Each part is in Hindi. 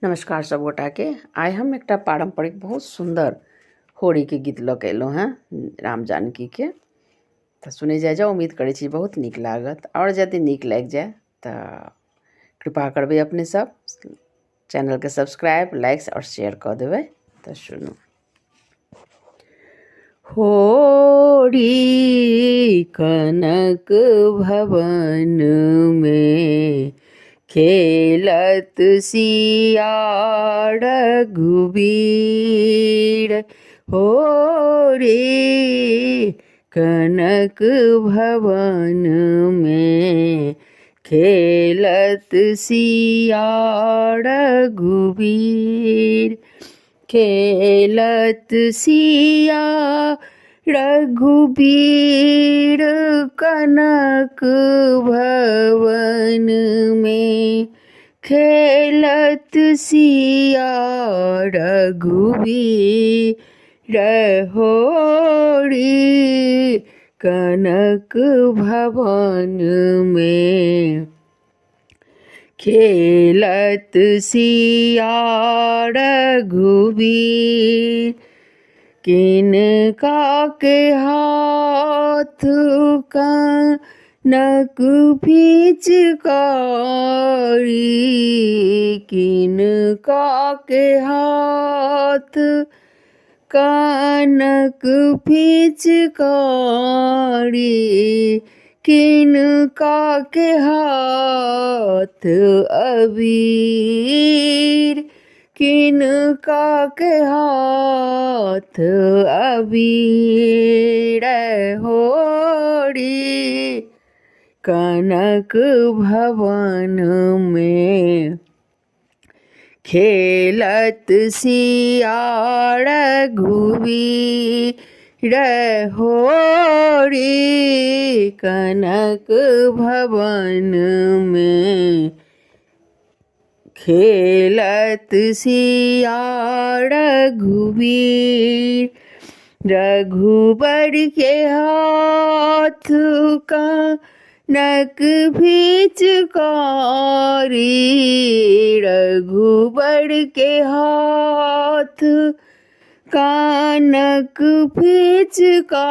नमस्कार सब गोटा के। आइ हम एकटा पारंपरिक बहुत सुंदर होली के गीत लऽ के अयलहुँ हैं राम जानकी के। तो सुनै जाओ, उम्मीद करै छी बहुत नीक लागत। और यदि नीक लागि जाए तऽ कृपा करबै अपने सब चैनल के सब्सक्राइब, लाइक्स और शेयर कऽ देबै। तो सुनू। होरी कनक भवन में खेलत सिया रघुबीर। होरी कनक भवन में खेलत सिया रघुबीर। खेलत सिया रघुबीर कनक भवन में खेलत सिया रघुबीर। होरी कनक भवन में खेलत सिया रघुबीर। किनका के हाथ कनक पिचकारी। किनका के हाथ कनक पिचकारी। किनका के हाथ अबीर। किनका के हाथ अबीर। होरी कनक भवन में खेलत सिया रघुबीर। होरी कनक भवन में खेलत सिया रघुबीर। रघुबर के हाथ कनक पिचकारी। रघुबर के हाथ कनक पिचकारी।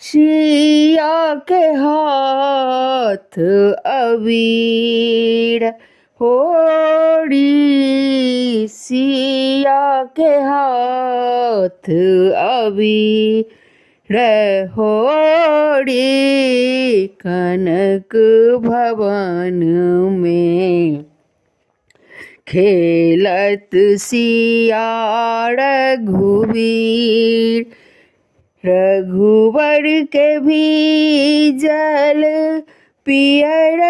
सिया के हाथ अबीर। होरी सिया के हाथ अबीर। होरी कनक भवन में खेलत सिया रघुबीर। रघुबर के भीजल पियर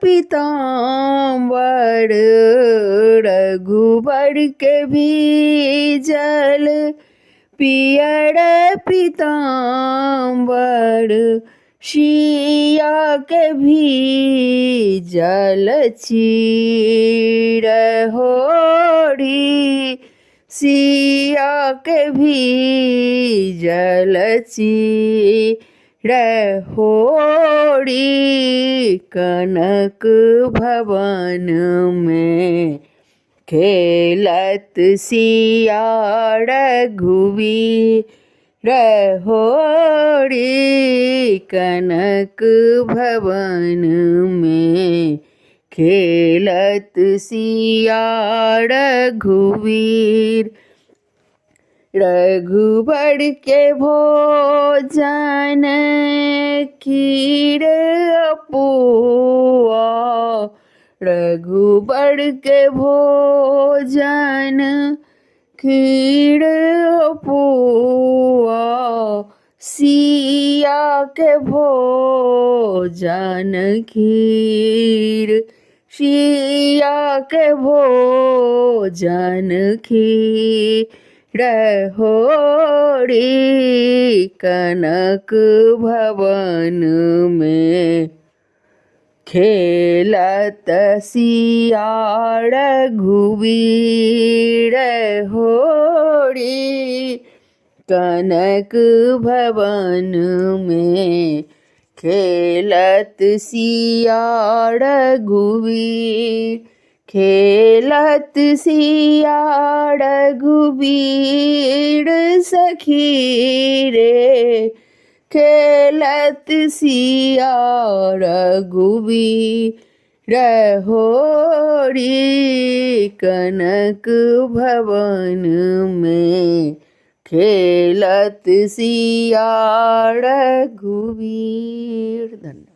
पीताम्बर। रघुबर के भीजल पियर पीताम्बर। सिया के भीजल चीर। होरी सिया के भीजल चीर। होरी कनक भवन में खेलत सिया रघुबीर। होरी कनक भवन में खेलत सिया रघुबीर। रघुबर के भोजन खीर अपुआ। रघुबर के भोजन खीर अपुआ। सिया के भोजन खीर। सिया के भोजन खीर। होरी कनक भवन में खेलत सिया रघुबीर। होरी कनक भवन में खेलत सिया रघुबीर। खेलत सिया रघुबीर सखी रे, खेलत सिया रघुबीर होरी, कनक भवन में खेलत सिया रघुबीर। धन्यवाद।